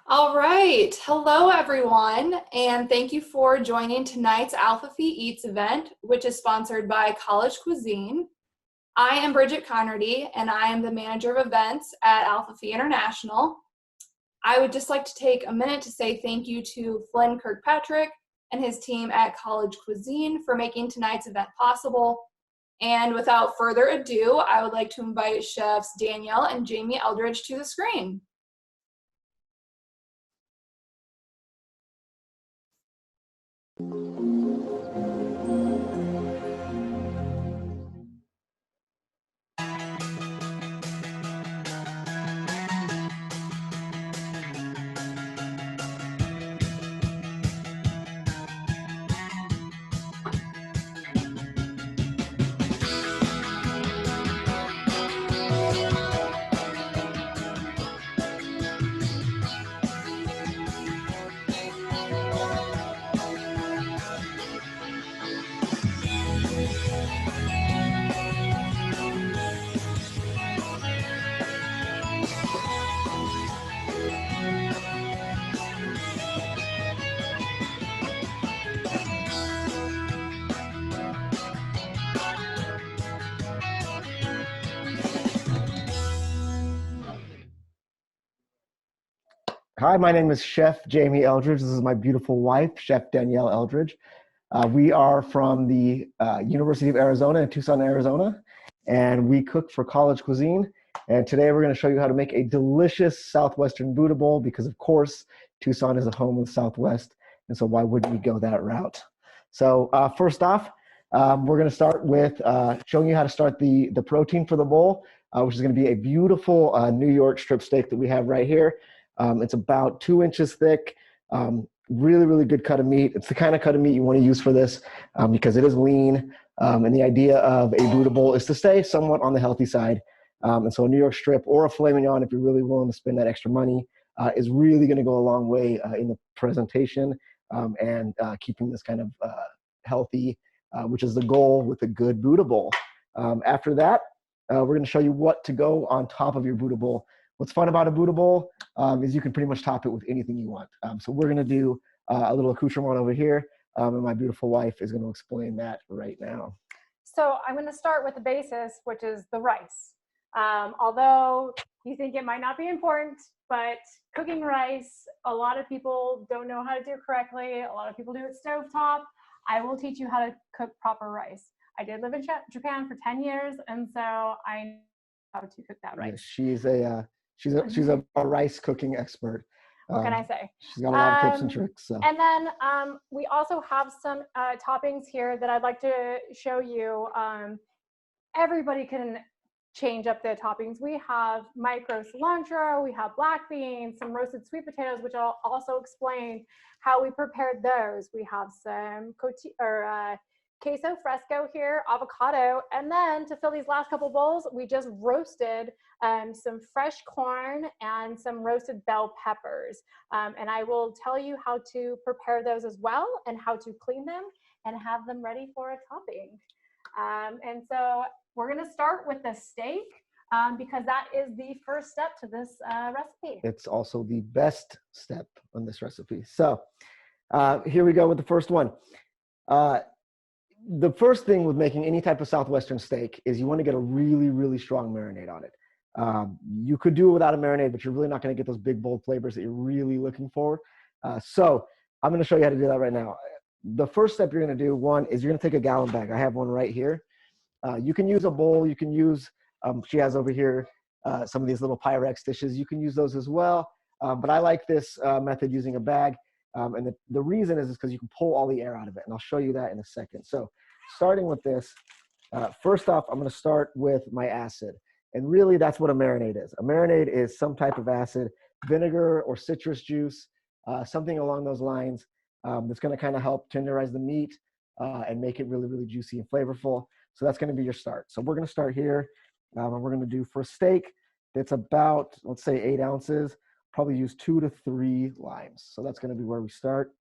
All right. Hello, everyone, and thank you for joining tonight's Alpha Phi Eats event, which is sponsored by College Cuisine. I am Bridget Conrady, and I am the manager of events at Alpha Phi International. I would just like to take a minute to say thank you to Flynn Kirkpatrick and his team at College Cuisine for making tonight's event possible. And without further ado, I would like to invite chefs Danielle and Jamie Eldridge to the screen. Hi, my name is Chef Jamie Eldridge. This is my beautiful wife, Chef Danielle Eldridge. We are from the University of Arizona in Tucson, Arizona, and we cook for College Cuisine. And today we're going to show you how to make a delicious Southwestern Buddha bowl because, of course, Tucson is a home of the Southwest, and so why wouldn't we go that route? So first off, we're going to start with showing you how to start the protein for the bowl, which is going to be a beautiful New York strip steak that we have right here. It's about 2 inches thick, really, really good cut of meat. It's the kind of cut of meat you want to use for this because it is lean. And the idea of a Buddha bowl is to stay somewhat on the healthy side. And so a New York strip or a filet mignon, if you're really willing to spend that extra money, is really going to go a long way in the presentation and keeping this kind of healthy, which is the goal with a good Buddha bowl. After that, we're going to show you what to go on top of your Buddha bowl. What's fun about a Buddha bowl is you can pretty much top it with anything you want. So we're going to do a little accoutrement over here, and my beautiful wife is going to explain that right now. So I'm going to start with the basis, which is the rice. Although you think it might not be important, but cooking rice, a lot of people don't know how to do it correctly. A lot of people do it stovetop. I will teach you how to cook proper rice. I did live in Japan for 10 years, and so I know how to cook that rice. Yeah, she's a rice cooking expert. What can I say? She's got a lot of tips and tricks. So. And then we also have some toppings here that I'd like to show you. Everybody can change up the toppings. We have micro cilantro, we have black beans, some roasted sweet potatoes, which I'll also explain how we prepared those. We have some queso fresco here, avocado, and then to fill these last couple bowls, we just roasted some fresh corn and some roasted bell peppers. And I will tell you how to prepare those as well and how to clean them and have them ready for a topping. And so we're going to start with the steak because that is the first step to this recipe. It's also the best step on this recipe. So here we go with the first one. The first thing with making any type of Southwestern steak is you want to get a really, really strong marinade on it. You could do it without a marinade, but you're really not going to get those big, bold flavors that you're really looking for. So I'm going to show you how to do that right now. The first step you're going to do, one, is you're going to take a gallon bag. I have one right here. You can use a bowl. You can use, she has over here some of these little Pyrex dishes. You can use those as well. But I like this method using a bag. And the reason is because you can pull all the air out of it. And I'll show you that in a second. So starting with this, first off, I'm going to start with my acid. And really, that's what a marinade is. A marinade is some type of acid, vinegar or citrus juice, something along those lines that's going to kind of help tenderize the meat and make it really, really juicy and flavorful. So that's going to be your start. So we're going to start here. And we're going to do for a steak that's about, let's say, 8 ounces. Probably use 2 to 3 limes. So that's going to be where we start.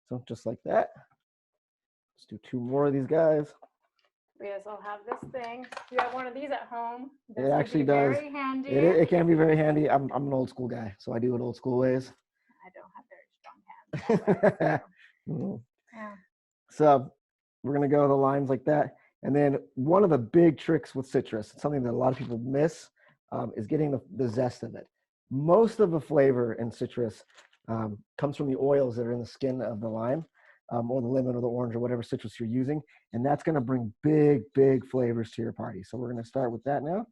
So just like that. Let's do 2 more of these guys. We also have this thing. You have one of these at home. This It actually does. Very handy. It can be very handy. I'm an old school guy, so I do it old school ways. I don't have very strong hands. Yeah. So we're gonna go the lines like that. And then one of the big tricks with citrus, something that a lot of people miss, is getting the zest of it. Most of the flavor in citrus comes from the oils that are in the skin of the lime, or the lemon or the orange or whatever citrus you're using. And that's gonna bring big, big flavors to your party. So we're gonna start with that now.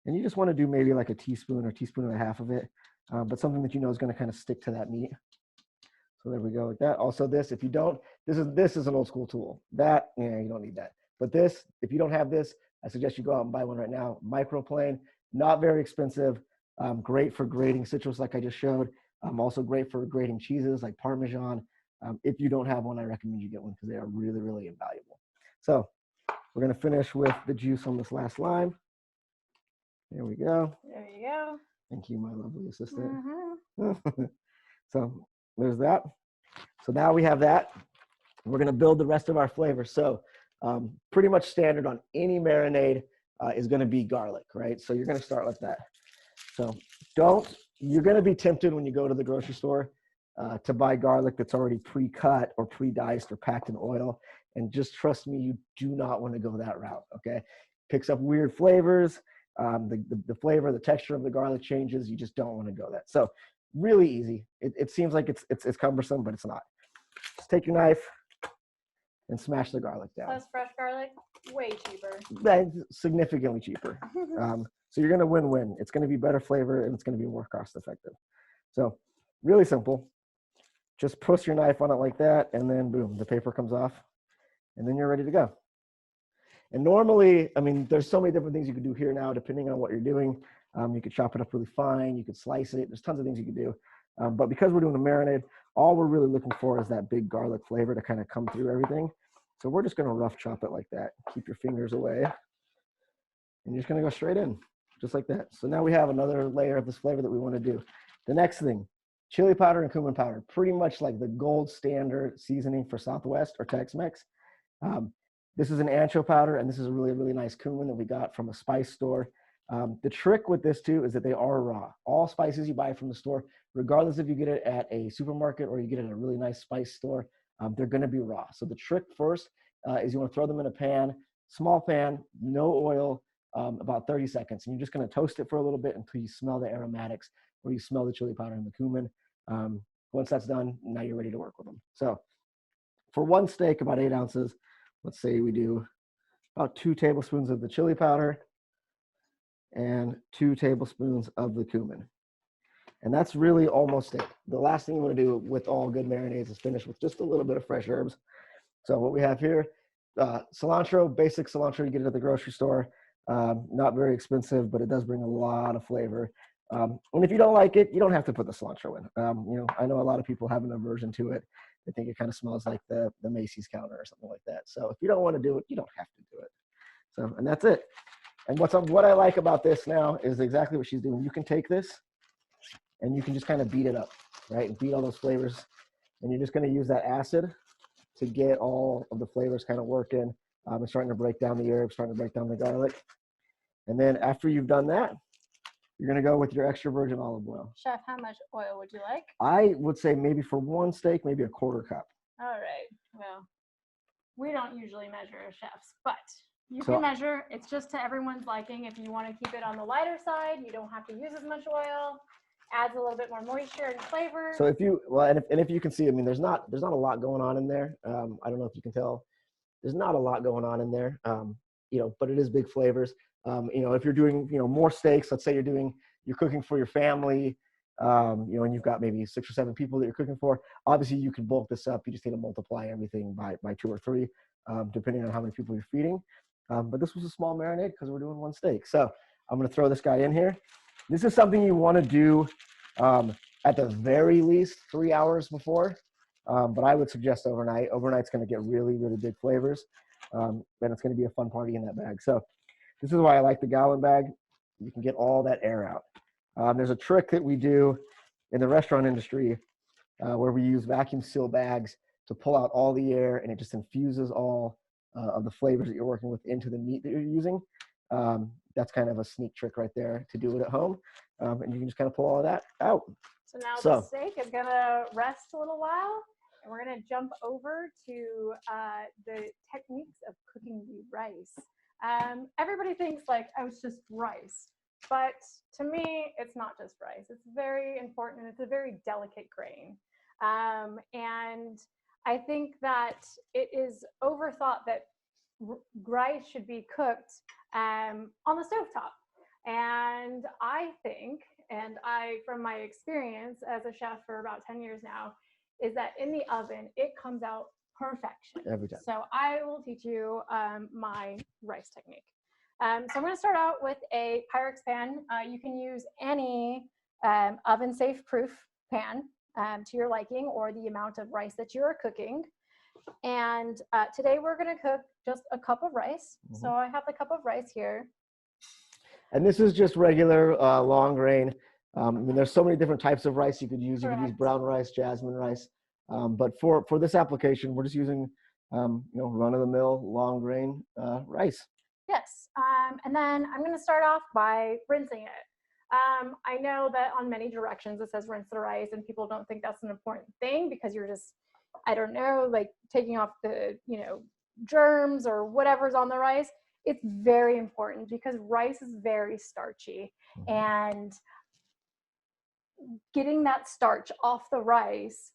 And you just wanna do maybe like a teaspoon or teaspoon and a half of it, but something that you know is gonna kind of stick to that meat. So there we go like that. Also this, if you don't, this is an old school tool. That, you don't need that. But this, if you don't have this, I suggest you go out and buy one right now. Microplane, not very expensive, great for grating citrus like I just showed. Also great for grating cheeses like Parmesan. If you don't have one, I recommend you get one because they are really, really invaluable. So we're gonna finish with the juice on this last lime. There we go. There you go. Thank you, my lovely assistant. So there's that. So now we have that. We're gonna build the rest of our flavors. So pretty much standard on any marinade is gonna be garlic, right? So you're gonna start like that. So you're gonna be tempted when you go to the grocery store to buy garlic that's already pre-cut or pre-diced or packed in oil. And just trust me, you do not wanna go that route, okay? Picks up weird flavors. The flavor, the texture of the garlic changes. You just don't wanna go that. So really easy. It seems like it's cumbersome, but it's not. Just take your knife and smash the garlic down. Plus fresh garlic, way cheaper. That's significantly cheaper. So you're gonna win-win. It's gonna be better flavor and it's gonna be more cost-effective. So really simple. Just push your knife on it like that, and then boom, the paper comes off, and then you're ready to go. And normally, I mean, there's so many different things you could do here now, depending on what you're doing. You could chop it up really fine. You could slice it. There's tons of things you could do. But because we're doing a marinade, all we're really looking for is that big garlic flavor to kind of come through everything. So we're just going to rough chop it like that. Keep your fingers away. And you're just going to go straight in, just like that. So now we have another layer of this flavor that we want to do. The next thing, chili powder and cumin powder, pretty much like the gold standard seasoning for Southwest or Tex-Mex. This is an ancho powder, and this is a really, really nice cumin that we got from a spice store. The trick with this too is that they are raw. All spices you buy from the store, regardless if you get it at a supermarket or you get it at a really nice spice store, they're gonna be raw. So the trick first is you wanna throw them in a pan, small pan, no oil, about 30 seconds. And you're just gonna toast it for a little bit until you smell the aromatics or you smell the chili powder and the cumin. Once that's done, now you're ready to work with them. So for one steak, about 8 ounces, let's say we do about 2 tablespoons of the chili powder and 2 tablespoons of the cumin. And that's really almost it. The last thing you want to do with all good marinades is finish with just a little bit of fresh herbs. So what we have here, cilantro, basic cilantro you get it at the grocery store. Not very expensive, but it does bring a lot of flavor. And if you don't like it, you don't have to put the cilantro in. I know a lot of people have an aversion to it. They think it kind of smells like the Macy's counter or something like that. So if you don't want to do it, you don't have to do it. So, and that's it. And what I like about this now is exactly what she's doing. You can take this and you can just kind of beat it up, right? And beat all those flavors. And you're just going to use that acid to get all of the flavors kind of working. And starting to break down the herbs, starting to break down the garlic. And then after you've done that, you're going to go with your extra virgin olive oil. Chef, how much oil would you like? I would say maybe for one steak, maybe a 1/4 cup. All right. Well, we don't usually measure as chefs, but you can measure. It's just to everyone's liking. If you want to keep it on the lighter side, you don't have to use as much oil. Adds a little bit more moisture and flavor. So if you can see, I mean, there's not a lot going on in there. I don't know if you can tell. There's not a lot going on in there, but it is big flavors. If you're doing, more steaks, let's say you're cooking for your family, and you've got maybe 6 or 7 people that you're cooking for. Obviously, you can bulk this up. You just need to multiply everything by 2 or 3, depending on how many people you're feeding. But this was a small marinade because we're doing one steak. So I'm going to throw this guy in here. This is something you want to do at the very least 3 hours before. But I would suggest overnight. Overnight's going to get really, really big flavors. And it's going to be a fun party in that bag. So this is why I like the gallon bag. You can get all that air out. There's a trick that we do in the restaurant industry where we use vacuum seal bags to pull out all the air, and it just infuses all of the flavors that you're working with into the meat that you're using. That's kind of a sneak trick right there to do it at home. And you can just kind of pull all of that out. So now the steak is gonna rest a little while, and we're gonna jump over to the techniques of cooking the rice. Everybody thinks like, oh, it's just rice. But to me, it's not just rice. It's very important, and it's a very delicate grain. And I think that it is overthought that rice should be cooked on the stovetop. And I think, and from my experience as a chef for about 10 years now, is that in the oven, it comes out perfection. Every time. So I will teach you my rice technique. So I'm going to start out with a Pyrex pan. You can use any oven-safe proof pan to your liking, or the amount of rice that you are cooking. And today we're going to cook just a cup of rice. So I have the cup of rice here. And this is just regular long grain. I mean, there's so many different types of rice you could use. Correct. You could use brown rice, jasmine rice. But for this application, we're just using run-of-the-mill long grain rice. Yes, and then I'm going to start off by rinsing it. I know that on many directions it says rinse the rice, and people don't think that's an important thing because you're just, I don't know, like taking off the, germs or whatever's on the rice. It's very important because rice is very starchy, and getting that starch off the rice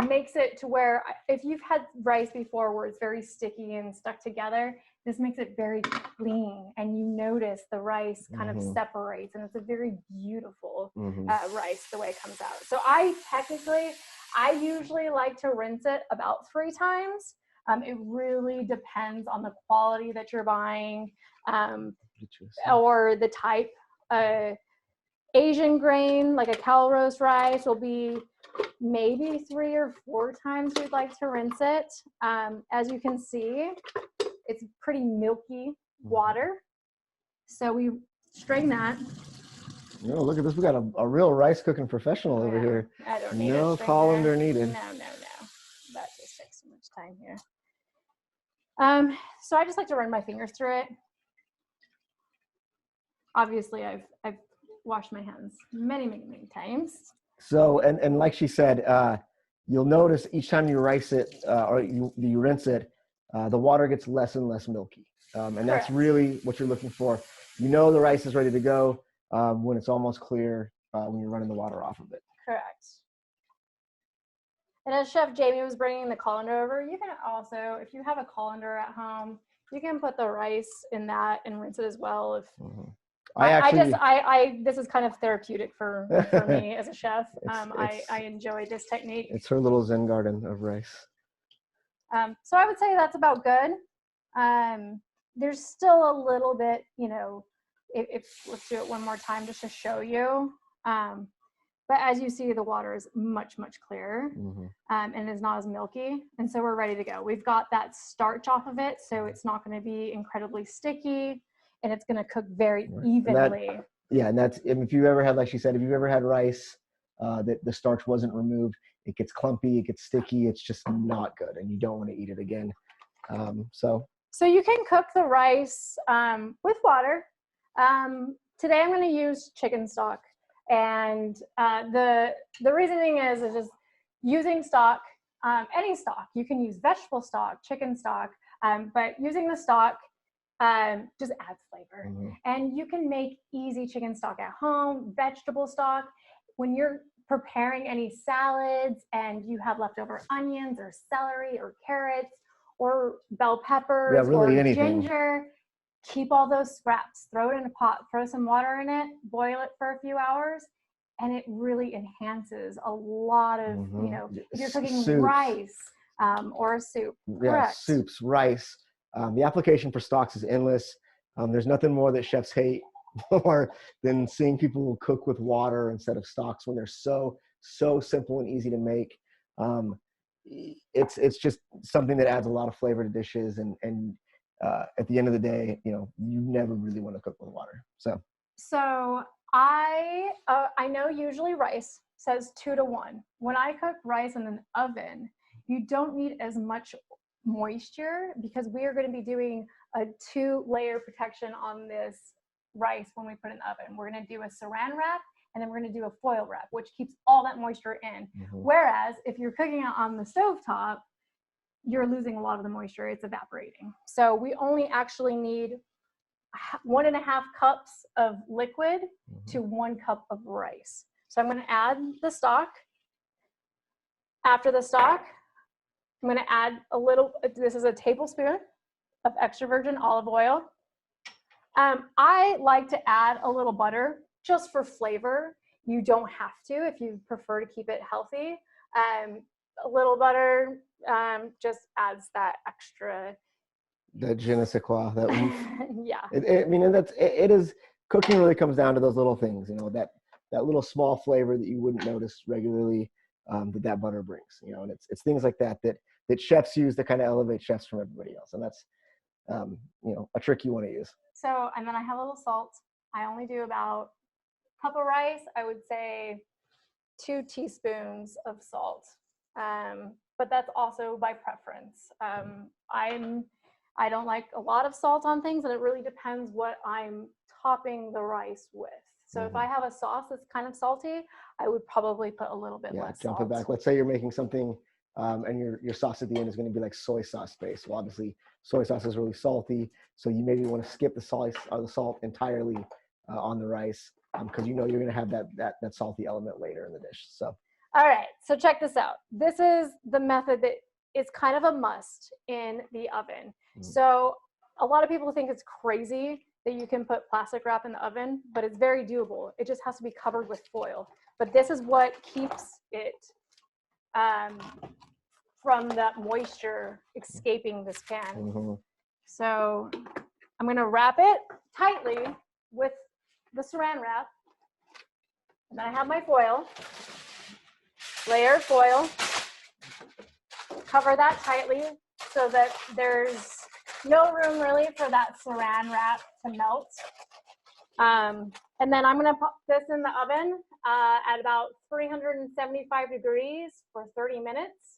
makes it to where if you've had rice before where it's very sticky and stuck together, this makes it very clean, and you notice the rice kind of separates, and it's a very beautiful rice the way it comes out. So I usually like to rinse it about 3 times. It really depends on the quality that you're buying or the type. Asian grain, like a cow roast rice, will be maybe 3 or 4 times we'd like to rinse it. As you can see, it's pretty milky water. So we strain that. No, look at this. We got a real rice cooking professional over here. I don't need no colander needed. No. That just takes so much time here. So I just like to run my fingers through it. Obviously, I've washed my hands many times. So, and like she said, you'll notice each time you rice it or you rinse it, the water gets less and less milky. And that's really what you're looking for. The rice is ready to go when it's almost clear when you're running the water off of it. Correct. And as Chef Jamie was bringing the colander over, you can also, if you have a colander at home, you can put the rice in that and rinse it as well. If this is kind of therapeutic for me as a chef. I enjoy this technique. It's her little Zen garden of rice. So I would say that's about good. There's still a little bit, if let's do it one more time just to show you. But as you see, the water is much clearer and is not as milky. And so we're ready to go. We've got that starch off of it, so it's not going to be incredibly sticky, and it's going to cook very evenly. And that's, if you've ever had, like she said, if you've ever had rice that the starch wasn't removed, it gets clumpy, it gets sticky, it's just not good, and you don't want to eat it again. So you can cook the rice with water. Today I'm going to use chicken stock. And the reasoning is just using stock, any stock. You can use vegetable stock, chicken stock, but using the stock just adds flavor. And you can make easy chicken stock at home, vegetable stock. When you're preparing any salads and you have leftover onions or celery or carrots or bell peppers or anything. Ginger, keep all those scraps, throw it in a pot, throw some water in it, boil it for a few hours, and it really enhances a lot of, if you're cooking soups. Rice or a soup. Yeah, Correct. Soups, rice. The application for stocks is endless. There's nothing more that chefs hate more than seeing people cook with water instead of stocks when they're so simple and easy to make. It's just something that adds a lot of flavor to dishes, and at the end of the day, you never really want to cook with water. So I know usually rice says 2 to 1. When I cook rice in an oven, you don't need as much moisture because we are going to be doing a 2-layer protection on this rice when we put it in the oven. We're going to do a saran wrap, and then we're going to do a foil wrap, which keeps all that moisture in. Whereas if you're cooking it on the stovetop, you're losing a lot of the moisture. It's evaporating. So we only actually need 1.5 cups of liquid to 1 cup of rice. So I'm going to add the stock. After the stock, I'm going to add a little, this is a tablespoon of extra virgin olive oil. I like to add a little butter just for flavor. You don't have to if you prefer to keep it healthy. A little butter just adds that extra. That je ne sais quoi. That yeah. I mean, it is, cooking really comes down to those little things, you know, that little small flavor that you wouldn't notice regularly that butter brings, you know, and it's things like that chefs use to kind of elevate chefs from everybody else. And that's, you know, a trick you want to use. So, and then I have a little salt. I only do about a cup of rice. I would say 2 teaspoons of salt. But that's also by preference. I don't like a lot of salt on things, and it really depends what I'm topping the rice with. So if I have a sauce that's kind of salty, I would probably put a little bit less jump salt. it back. Let's say you're making something and your sauce at the end is going to be like soy sauce based. Well, obviously soy sauce is really salty, so you maybe want to skip the salt entirely on the rice because you know you're going to have that salty element later in the dish. So. All right, so check this out. This is the method that is kind of a must in the oven. So a lot of people think it's crazy that you can put plastic wrap in the oven, but it's very doable. It just has to be covered with foil. But this is what keeps it from that moisture escaping this pan. So I'm gonna wrap it tightly with the saran wrap. And then I have my foil. Layer foil, cover that tightly so that there's no room really for that saran wrap to melt. And then I'm gonna pop this in the oven at about 375 degrees for 30 minutes.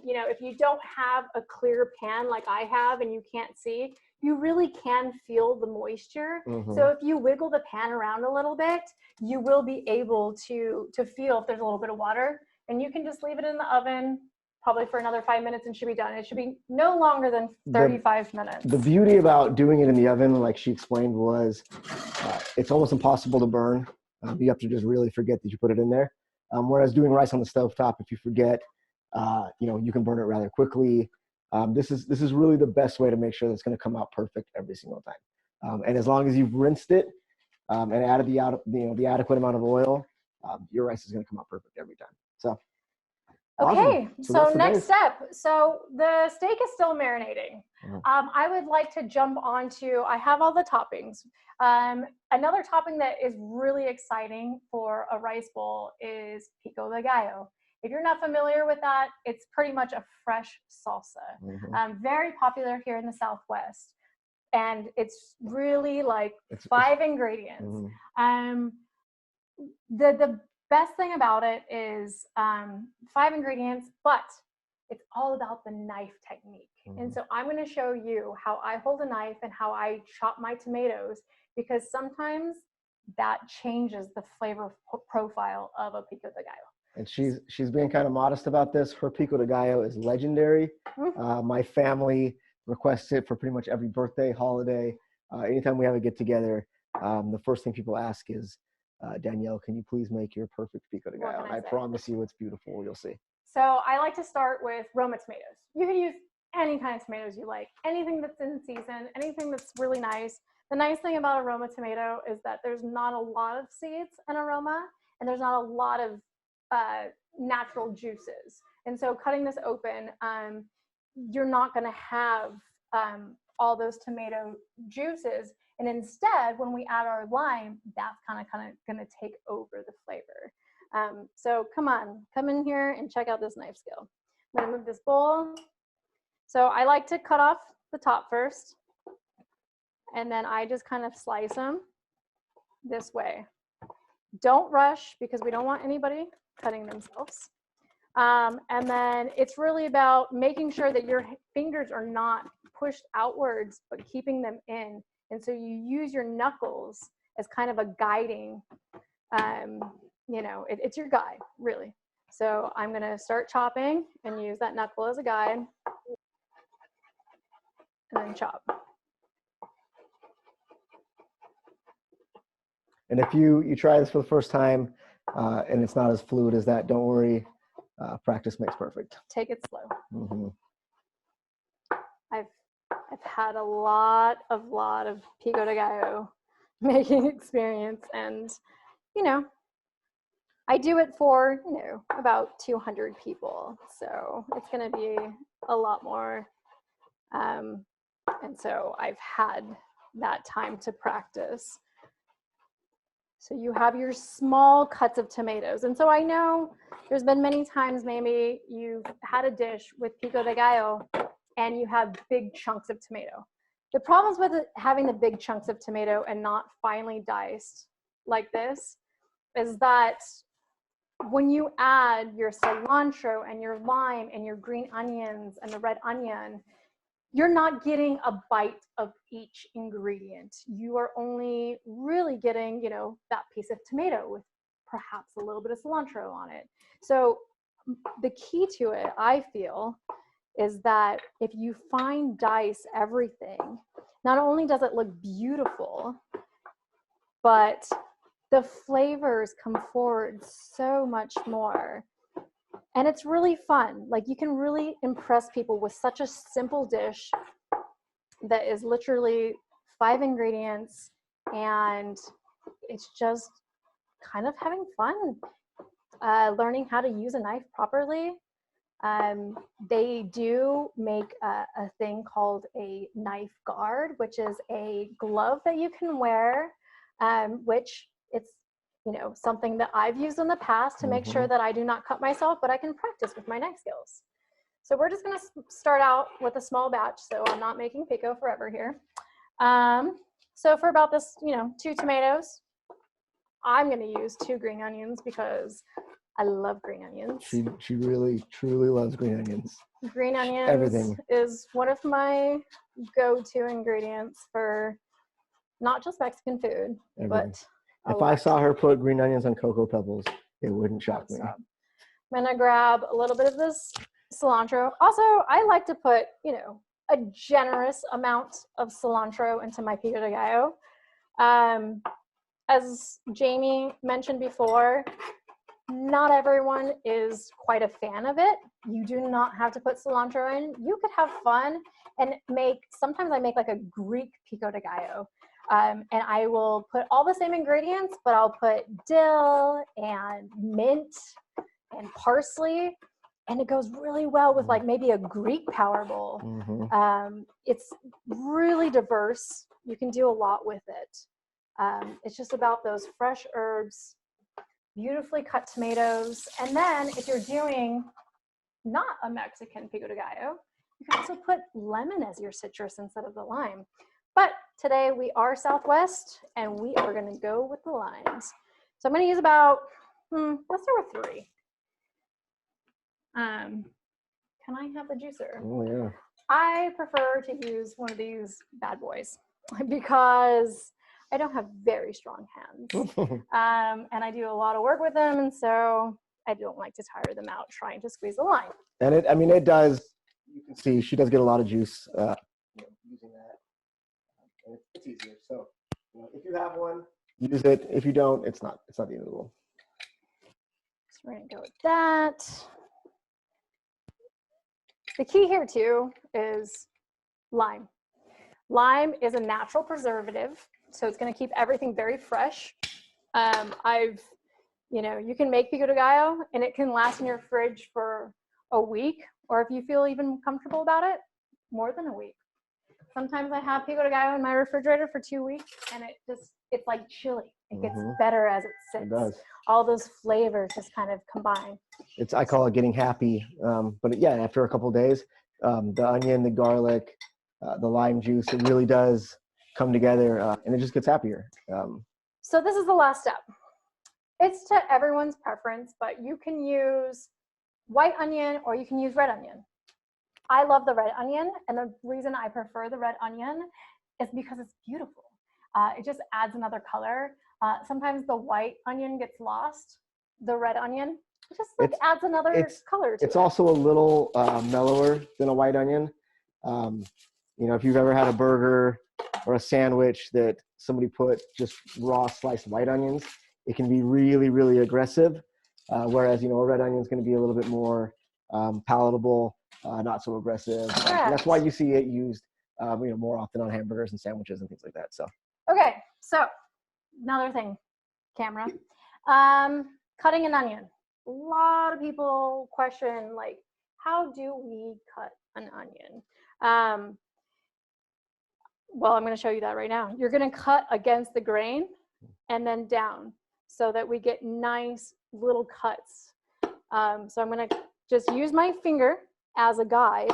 You know, if you don't have a clear pan like I have and you can't see, you really can feel the moisture. So if you wiggle the pan around a little bit, you will be able to feel if there's a little bit of water, and you can just leave it in the oven probably for another 5 minutes and should be done. It should be no longer than 35 minutes. The beauty about doing it in the oven, like she explained, was it's almost impossible to burn. You have to just really forget that you put it in there. Whereas doing rice on the stovetop, if you forget, you know, you can burn it rather quickly. This is really the best way to make sure that it's going to come out perfect every single time. And as long as you've rinsed it and added the adequate amount of oil, your rice is going to come out perfect every time. So. Okay, awesome. so next step. So the steak is still marinating. I would like to jump onto, I have all the toppings. Another topping that is really exciting for a rice bowl is Pico De Gallo. If you're not familiar with that, it's pretty much a fresh salsa. Very popular here in the Southwest. And it's really like 5 ingredients. The best thing about it is 5 ingredients, but it's all about the knife technique. And so I'm going to show you how I hold a knife and how I chop my tomatoes, because sometimes that changes the flavor profile of a Pico De Gallo. And she's being kind of modest about this. Her Pico De Gallo is legendary. My family requests it for pretty much every birthday, holiday. Anytime we have a get together, the first thing people ask is, Danielle, can you please make your perfect Pico De Gallo? I promise you it's beautiful. You'll see. So I like to start with Roma tomatoes. You can use any kind of tomatoes you like, anything that's in season, anything that's really nice. The nice thing about a Roma tomato is that there's not a lot of seeds in a Roma, and there's not a lot of natural juices. And so cutting this open, you're not going to have all those tomato juices. And instead, when we add our lime, that's kind of going to take over the flavor. So come in here and check out this knife skill. I'm going to move this bowl. So I like to cut off the top first, and then I just kind of slice them this way. Don't rush, because we don't want anybody cutting themselves. And then it's really about making sure that your fingers are not pushed outwards, but keeping them in. And so you use your knuckles as kind of a guiding, it's your guide, really. So I'm going to start chopping and use that knuckle as a guide, and then chop. And if you try this for the first time and it's not as fluid as that, don't worry. Practice makes perfect. Take it slow. Mm-hmm. I've had a lot of Pico De Gallo making experience, and I do it for about 200 people, so it's going to be a lot more, and so I've had that time to practice. So you have your small cuts of tomatoes. And so I know there's been many times maybe you've had a dish with Pico De Gallo and you have big chunks of tomato. The problems with having the big chunks of tomato and not finely diced like this is that when you add your cilantro and your lime and your green onions and the red onion, you're not getting a bite of each ingredient. You are only really getting, that piece of tomato with perhaps a little bit of cilantro on it. So the key to it, I feel, is that if you fine dice everything, not only does it look beautiful, but the flavors come forward so much more. And it's really fun. Like, you can really impress people with such a simple dish that is literally 5 ingredients, and it's just kind of having fun, learning how to use a knife properly. They do make a thing called a knife guard, which is a glove that you can wear, which it's something that I've used in the past to make sure that I do not cut myself, but I can practice with my knife skills. So we're just going to start out with a small batch, so I'm not making pico forever here. So for about this, 2 tomatoes, I'm going to use 2 green onions because I love green onions. She really, truly loves green onions. Green onions Everything is one of my go-to ingredients for not just Mexican food, Everything. but if I saw her put green onions on Cocoa Pebbles, it wouldn't shock me. I'm gonna grab a little bit of this cilantro. Also, I like to put, a generous amount of cilantro into my Pico de Gallo. As Jamie mentioned before, not everyone is quite a fan of it. You do not have to put cilantro in. You could have fun and sometimes I make like a Greek Pico de Gallo. And I will put all the same ingredients, but I'll put dill and mint and parsley, and it goes really well with like maybe a Greek power bowl. It's really diverse. You can do a lot with it. It's just about those fresh herbs, beautifully cut tomatoes, and then if you're doing not a Mexican Pico de Gallo, you can also put lemon as your citrus instead of the lime. But today we are Southwest, and we are going to go with the limes. So I'm going to use about, let's start with 3. Can I have the juicer? Oh yeah. I prefer to use one of these bad boys because I don't have very strong hands, and I do a lot of work with them, and so I don't like to tire them out trying to squeeze the lime. And it does. You can see she does get a lot of juice using that. It's easier. So if you have one, use it. If you don't, it's not the end of the world. So we're gonna go with that. The key here too is lime. Lime is a natural preservative, so it's going to keep everything very fresh. You can make Pico de Gallo and it can last in your fridge for a week, or if you feel even comfortable about it, more than a week. Sometimes I have Pico de Gallo in my refrigerator for 2 weeks, and it's like chili. It gets better as it sits. It does. All those flavors just kind of combine. I call it getting happy. But yeah, after a couple of days, the onion, the garlic, the lime juice, it really does come together, and it just gets happier. So this is the last step. It's to everyone's preference, but you can use white onion, or you can use red onion. I love the red onion, and the reason I prefer the red onion is because it's beautiful. It just adds another color. Sometimes the white onion gets lost. The red onion just like adds another color to it. It's also a little mellower than a white onion. You know, if you've ever had a burger or a sandwich that somebody put just raw sliced white onions, it can be really, really aggressive. Whereas, you know, a red onion is going to be a little bit more palatable, not so aggressive. And that's why you see it used, you know, more often on hamburgers and sandwiches and things like that. So. Okay, so another thing, camera. Cutting an onion. A lot of people question, like, how do we cut an onion? Well, I'm going to show you that right now. You're going to cut against the grain and then down so that we get nice little cuts. So I'm going to just use my finger as a guide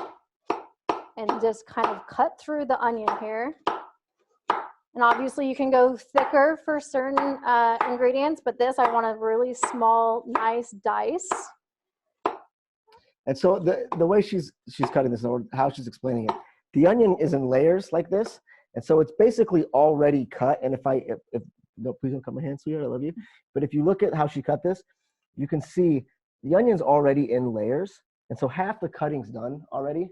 and just kind of cut through the onion here. And obviously you can go thicker for certain ingredients, but this I want a really small, nice dice. And so the way she's cutting this, or how she's explaining it, the onion is in layers like this, and so it's basically already cut. And if no, please don't cut my hand, sweetheart, I love you. But if you look at how she cut this, you can see the onion's already in layers, and so half the cutting's done already.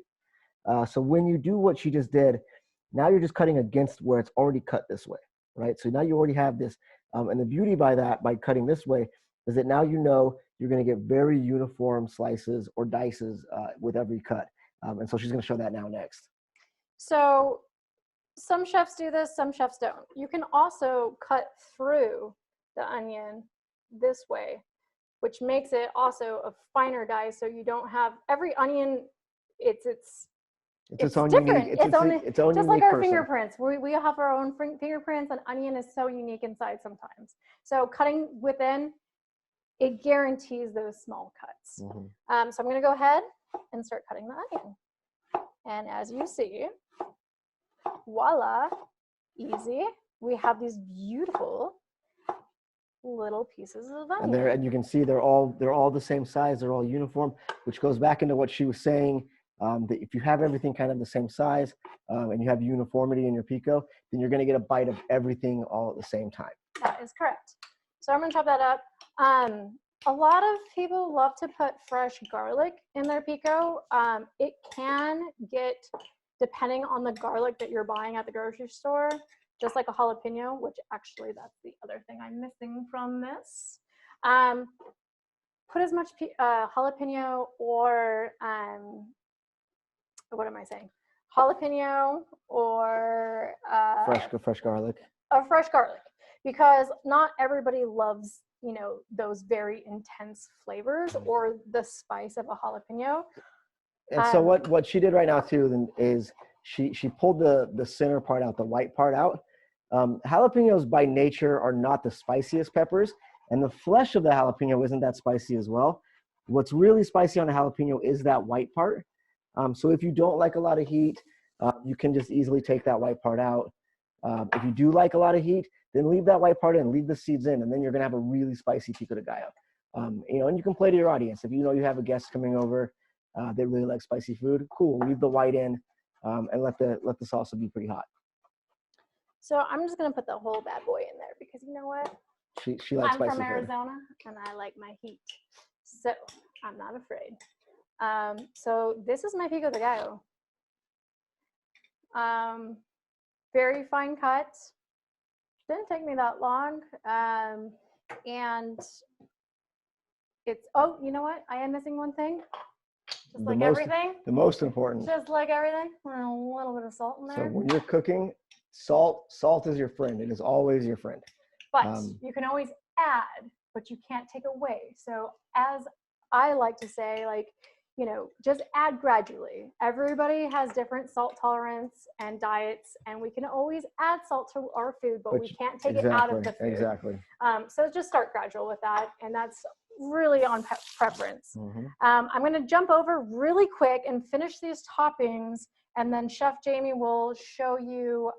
So when you do what she just did, now you're just cutting against where it's already cut this way, right? So now you already have this, and the beauty by cutting this way is that now you know you're going to get very uniform slices or dices with every cut. And so she's going to show that now next. So some chefs do this, some chefs don't. You can also cut through the onion this way, which makes it also a finer dice, so you don't have every onion. It's own different. Unique, its own just unique like our person. fingerprints. We have our own fingerprints, and onion is so unique inside sometimes. So cutting within, it guarantees those small cuts. Mm-hmm. So I'm going to go ahead and start cutting the onion. And as you see, voila, easy. We have these beautiful little pieces of onion. And you can see they're all the same size. They're all uniform, which goes back into what she was saying. That if you have everything kind of the same size and you have uniformity in your pico, then you're going to get a bite of everything all at the same time. That is correct. So I'm going to chop that up. A lot of people love to put fresh garlic in their pico. It can get, depending on the garlic that you're buying at the grocery store, just like a jalapeno, which actually that's the other thing I'm missing from this. Put as much jalapeno or what am I saying? Jalapeno or fresh garlic. Or fresh garlic, because not everybody loves, you know, those very intense flavors or the spice of a jalapeno. And so what she did right now too then is she pulled the center part out, the white part out. Jalapenos by nature are not the spiciest peppers, and the flesh of the jalapeno isn't that spicy as well. What's really spicy on a jalapeno is that white part. So if you don't like a lot of heat, you can just easily take that white part out. If you do like a lot of heat, then leave that white part in, leave the seeds in, and then you're gonna have a really spicy pico de gallo. You know, and you can play to your audience. If you know you have a guest coming over, they really like spicy food, cool, leave the white in, and let the salsa be pretty hot. So I'm just gonna put the whole bad boy in there because you know what? She likes spicy I'm from food. Arizona and I like my heat, so I'm not afraid. So this is my pico de gallo. Very fine cuts. Didn't take me that long. And it's, oh, you know what? I am missing one thing. Just like everything. The most important. Just like everything. A little bit of salt in there. So when you're cooking, salt is your friend. It is always your friend. But you can always add, but you can't take away. So as I like to say, like, you know, just add gradually. Everybody has different salt tolerance and diets, and we can always add salt to our food, but we can't take it out of the food. Exactly. So just start gradual with that, and that's really on preference. Mm-hmm. I'm going to jump over really quick and finish these toppings, and then Chef Jamie will show you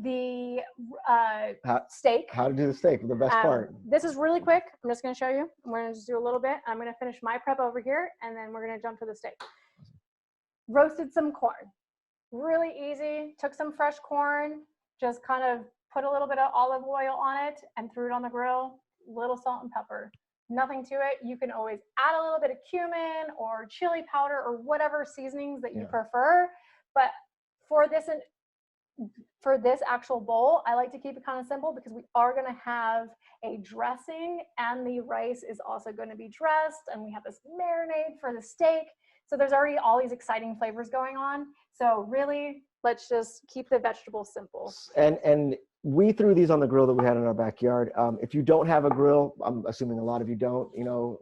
the How, steak. how to do the steak, the best part. This is really quick. I'm just going to show you. We're going to just do a little bit. I'm going to finish my prep over here, and then we're going to jump to the steak. Roasted some corn. Really easy. Took some fresh corn, just kind of put a little bit of olive oil on it and threw it on the grill. Little salt and pepper. Nothing to it. You can always add a little bit of cumin or chili powder or whatever seasonings that you prefer. But for this actual bowl, I like to keep it kind of simple because we are going to have a dressing and the rice is also going to be dressed, and we have this marinade for the steak. So there's already all these exciting flavors going on. So really, let's just keep the vegetables simple. And we threw these on the grill that we had in our backyard. If you don't have a grill, I'm assuming a lot of you don't,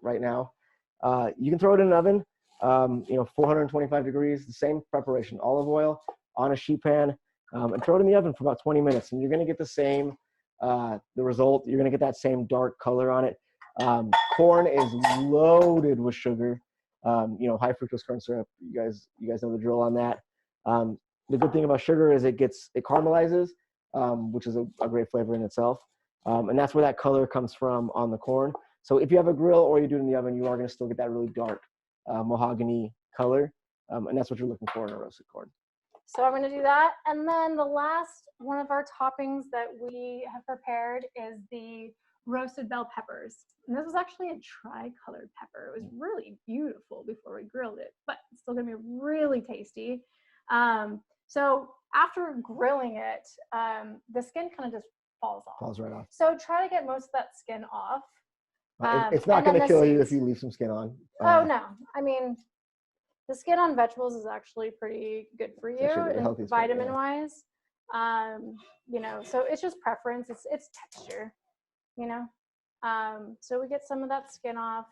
right now, you can throw it in an oven, 425 degrees, the same preparation, olive oil on a sheet pan, and throw it in the oven for about 20 minutes. And you're going to get the same, the result. You're going to get that same dark color on it. Corn is loaded with sugar, high fructose corn syrup. You guys know the drill on that. The good thing about sugar is it caramelizes, which is a great flavor in itself. And that's where that color comes from on the corn. So if you have a grill or you do it in the oven, you are going to still get that really dark mahogany color. And that's what you're looking for in a roasted corn. So I'm going to do that. And then the last one of our toppings that we have prepared is the roasted bell peppers. And this was actually a tri-colored pepper. It was really beautiful before we grilled it, but it's still going to be really tasty. So after grilling it, the skin kind of just falls off. Falls right off. So try to get most of that skin off. It's not going to kill you if you leave some skin on. Oh, no. I mean, the skin on vegetables is actually pretty good for you, and vitamin-wise. So it's just preference. It's texture, So we get some of that skin off.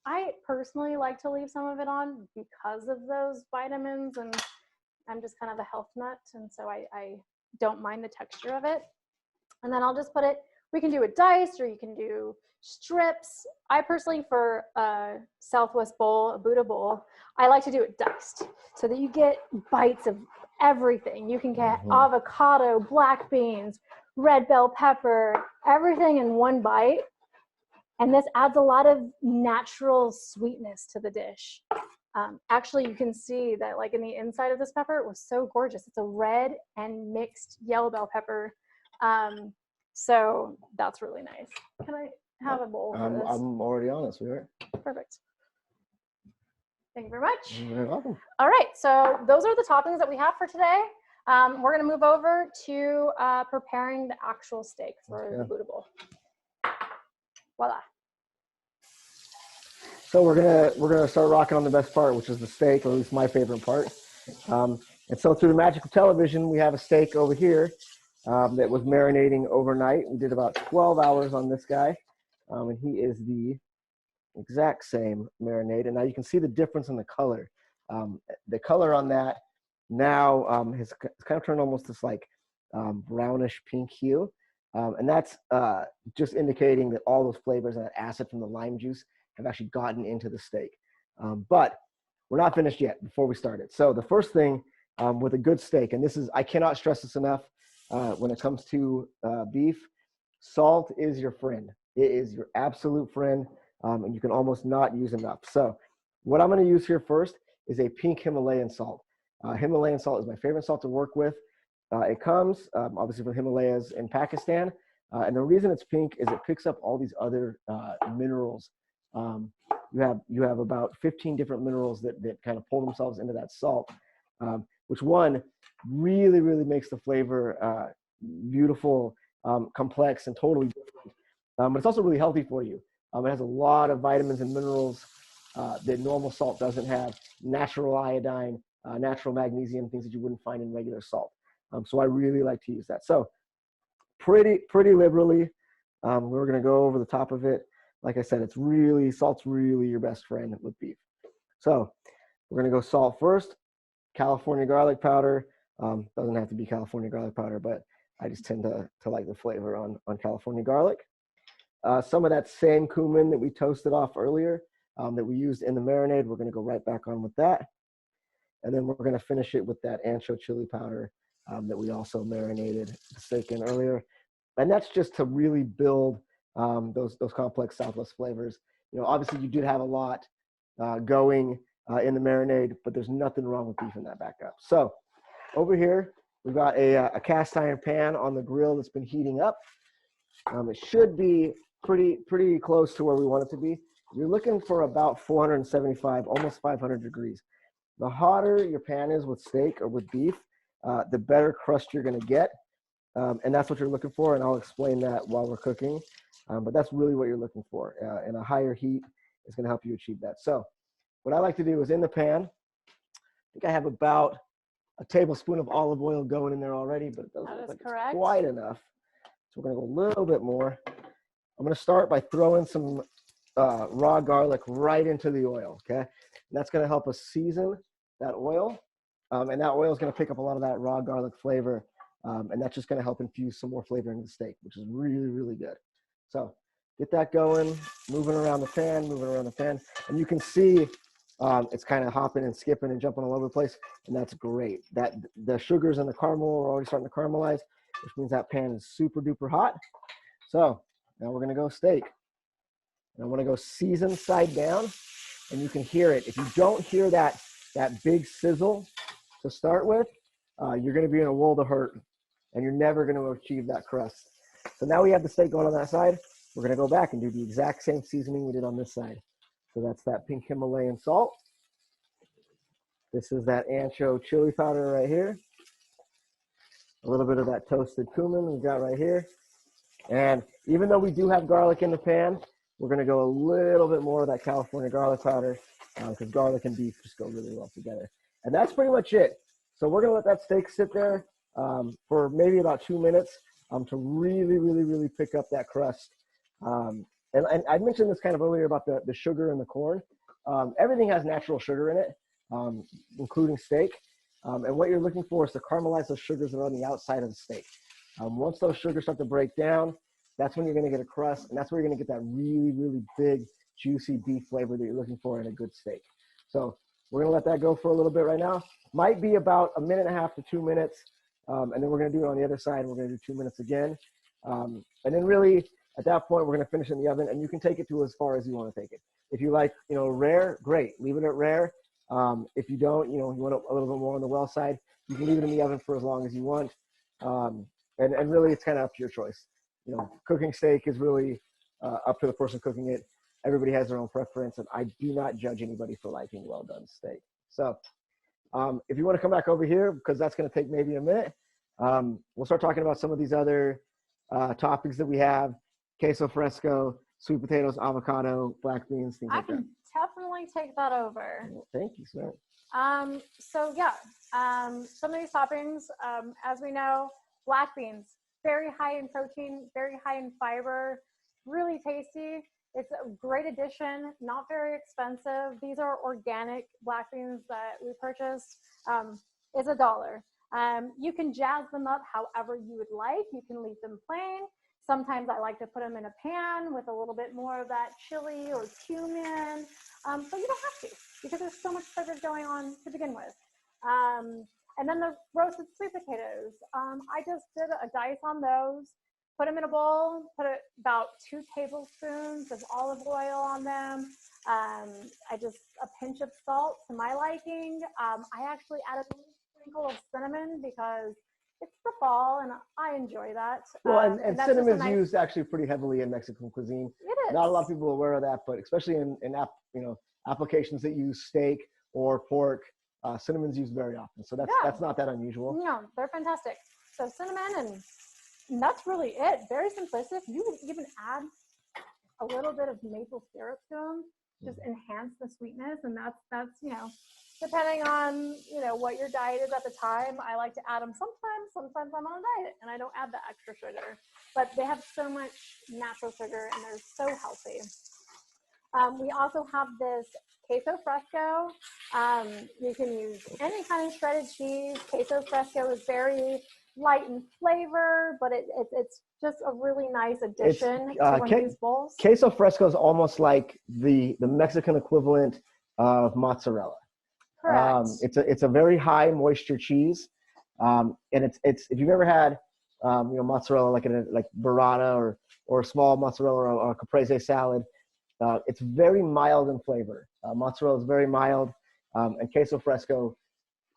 I personally like to leave some of it on because of those vitamins, and I'm just kind of a health nut, and so I don't mind the texture of it. And then I'll just put it, we can do it diced or you can do strips. I personally, for a Southwest bowl, a Buddha bowl, I like to do it diced so that you get bites of everything. You can get avocado, black beans, red bell pepper, everything in one bite. And this adds a lot of natural sweetness to the dish. Actually, you can see that like in the inside of this pepper, it was so gorgeous. It's a red and mixed yellow bell pepper. So that's really nice. Can I have a bowl for this? I'm already on it, sweetheart. Perfect. Thank you very much. You're welcome. All right, so those are the toppings that we have for today. We're gonna move over to preparing the actual steak for the Buddha bowl. Voila. So we're gonna start rocking on the best part, which is the steak, or at least my favorite part. And so through the magic of television, we have a steak over here that was marinating overnight. We did about 12 hours on this guy, and he is the exact same marinade. And now you can see the difference in the color. The color on that now has kind of turned almost this like brownish pink hue, and that's just indicating that all those flavors and that acid from the lime juice have actually gotten into the steak. But we're not finished yet before we start it. So the first thing with a good steak, and this is, I cannot stress this enough when it comes to beef, salt is your friend. It is your absolute friend, and you can almost not use enough. So what I'm gonna use here first is a pink Himalayan salt. Himalayan salt is my favorite salt to work with. It comes obviously from Himalayas in Pakistan. And the reason it's pink is it picks up all these other minerals. You have about 15 different minerals that kind of pull themselves into that salt, which one really, really makes the flavor beautiful, complex, and totally different. But it's also really healthy for you. It has a lot of vitamins and minerals that normal salt doesn't have, natural iodine, natural magnesium, things that you wouldn't find in regular salt. So I really like to use that. So pretty liberally, we're gonna go over the top of it. Like I said, salt's really your best friend with beef. So we're gonna go salt first. California garlic powder. Doesn't have to be California garlic powder, but I just tend to like the flavor on California garlic. Some of that same cumin that we toasted off earlier that we used in the marinade, we're gonna go right back on with that. And then we're gonna finish it with that ancho chili powder that we also marinated the steak in earlier. And that's just to really build those complex Southwest flavors. You know, obviously you did have a lot going in the marinade, but there's nothing wrong with beefing that back up. So over here, we've got a cast iron pan on the grill that's been heating up. It should be pretty close to where we want it to be. You're looking for about 475, almost 500 degrees. The hotter your pan is with steak or with beef, the better crust you're going to get. And that's what you're looking for, and I'll explain that while we're cooking. But that's really what you're looking for. And a higher heat is going to help you achieve that. So what I like to do is in the pan, I think I have about a tablespoon of olive oil going in there already, but it doesn't look like it's quite enough. So we're going to go a little bit more. I'm going to start by throwing some raw garlic right into the oil, okay? And that's going to help us season that oil. And that oil is going to pick up a lot of that raw garlic flavor. And that's just going to help infuse some more flavor into the steak, which is really, really good. So get that going, moving around the pan. And you can see it's kind of hopping and skipping and jumping all over the place. And that's great. That the sugars and the caramel are already starting to caramelize, which means that pan is super duper hot. So now we're going to go steak. And I want to go season side down, and you can hear it. If you don't hear that big sizzle to start with, you're going to be in a world of hurt, and you're never going to achieve that crust. So now we have the steak going on that side. We're going to go back and do the exact same seasoning we did on this side. So that's that pink Himalayan salt. This is that ancho chili powder right here. A little bit of that toasted cumin we got right here. And even though we do have garlic in the pan, we're going to go a little bit more of that California garlic powder because garlic and beef just go really well together. And that's pretty much it. So we're going to let that steak sit there for maybe about 2 minutes to really, really, really pick up that crust. And I mentioned this kind of earlier about the sugar and the corn. Everything has natural sugar in it, including steak. And what you're looking for is to caramelize those sugars that are on the outside of the steak. Once those sugars start to break down, that's when you're going to get a crust, and that's where you're going to get that really, really big, juicy beef flavor that you're looking for in a good steak. So we're going to let that go for a little bit right now. Might be about 1.5 to 2 minutes, and then we're going to do it on the other side. We're going to do 2 minutes again. And then really, at that point, we're going to finish in the oven, and you can take it to as far as you want to take it. If you like, rare, great. Leave it at rare. If you don't, you want a little bit more on the well side, you can leave it in the oven for as long as you want. And really, it's kind of up to your choice. Cooking steak is really up to the person cooking it. Everybody has their own preference, and I do not judge anybody for liking well-done steak. So if you want to come back over here, because that's going to take maybe a minute, we'll start talking about some of these other toppings that we have. Queso fresco, sweet potatoes, avocado, black beans, things like that. I can definitely take that over. Well, thank you, sir. So yeah, some of these toppings, as we know, black beans, very high in protein, very high in fiber, really tasty. It's a great addition, not very expensive. These are organic black beans that we purchased. It's $1. You can jazz them up however you would like. You can leave them plain. Sometimes I like to put them in a pan with a little bit more of that chili or cumin, but you don't have to because there's so much flavor going on to begin with. And then the roasted sweet potatoes. I just did a dice on those, put them in a bowl, put about 2 tablespoons of olive oil on them. A pinch of salt to my liking. I actually added a little sprinkle of cinnamon because it's the fall and I enjoy that. Well, and cinnamon is used actually pretty heavily in Mexican cuisine. It is. Not a lot of people are aware of that, but especially in applications that use steak or pork, cinnamon's used very often. So that's not that unusual. No, they're fantastic. So cinnamon and that's really it. Very simplistic. You can even add a little bit of maple syrup to them, just enhance the sweetness. And that's depending on, what your diet is at the time. I like to add them sometimes I'm on a diet and I don't add the extra sugar, but they have so much natural sugar and they're so healthy. We also have this Queso Fresco. You can use any kind of shredded cheese. Queso Fresco is very light in flavor, but it's just a really nice addition to one of these bowls. Queso Fresco is almost like the Mexican equivalent of mozzarella. Correct. It's a very high moisture cheese. And it's if you've ever had mozzarella like like burrata or a small mozzarella or a caprese salad, it's very mild in flavor. Mozzarella is very mild, and queso fresco,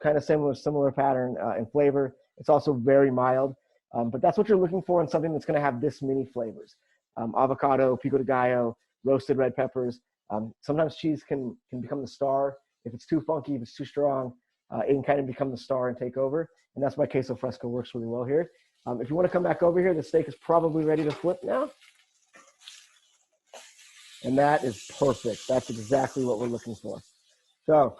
kind of similar pattern in flavor. It's also very mild, but that's what you're looking for in something that's going to have this many flavors. Avocado, pico de gallo, roasted red peppers. Sometimes cheese can become the star. If it's too funky, if it's too strong, it can kind of become the star and take over. And that's why queso fresco works really well here. If you want to come back over here, the steak is probably ready to flip now. And that is perfect. That's exactly what we're looking for. So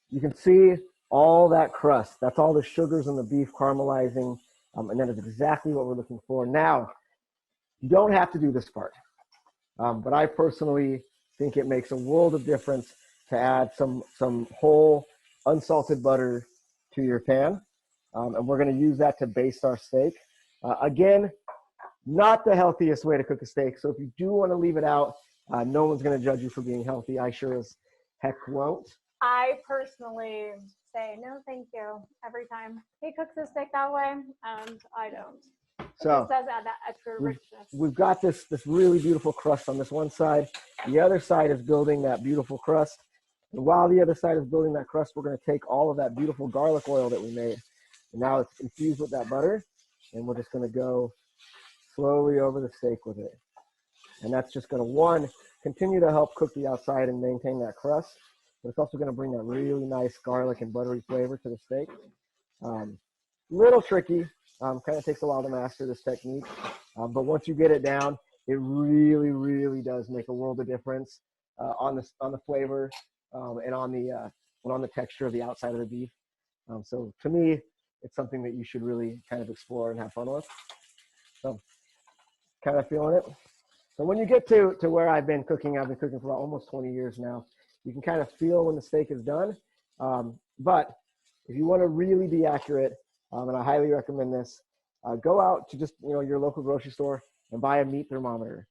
you can see all that crust. That's all the sugars in the beef caramelizing. And that is exactly what we're looking for. Now, you don't have to do this part. But I personally think it makes a world of difference to add some whole unsalted butter to your pan. And we're going to use that to baste our steak. Again, not the healthiest way to cook a steak. So if you do want to leave it out, no one's going to judge you for being healthy. I sure as heck won't. I personally say no, thank you every time he cooks his steak that way, and I don't. So it does add that extra richness. We've got this really beautiful crust on this one side. The other side is building that beautiful crust. And while the other side is building that crust, we're going to take all of that beautiful garlic oil that we made. And now it's infused with that butter, and we're just going to go slowly over the steak with it. And that's just going to, one, continue to help cook the outside and maintain that crust, but it's also going to bring that really nice garlic and buttery flavor to the steak. Little tricky, kind of takes a while to master this technique, but once you get it down, it really, really does make a world of difference on the flavor and on the texture of the outside of the beef. So to me, it's something that you should really kind of explore and have fun with. So kind of feeling it. So when you get to where I've been cooking for almost 20 years now, you can kind of feel when the steak is done. But if you want to really be accurate, and I highly recommend this, go out to just your local grocery store and buy a meat thermometer.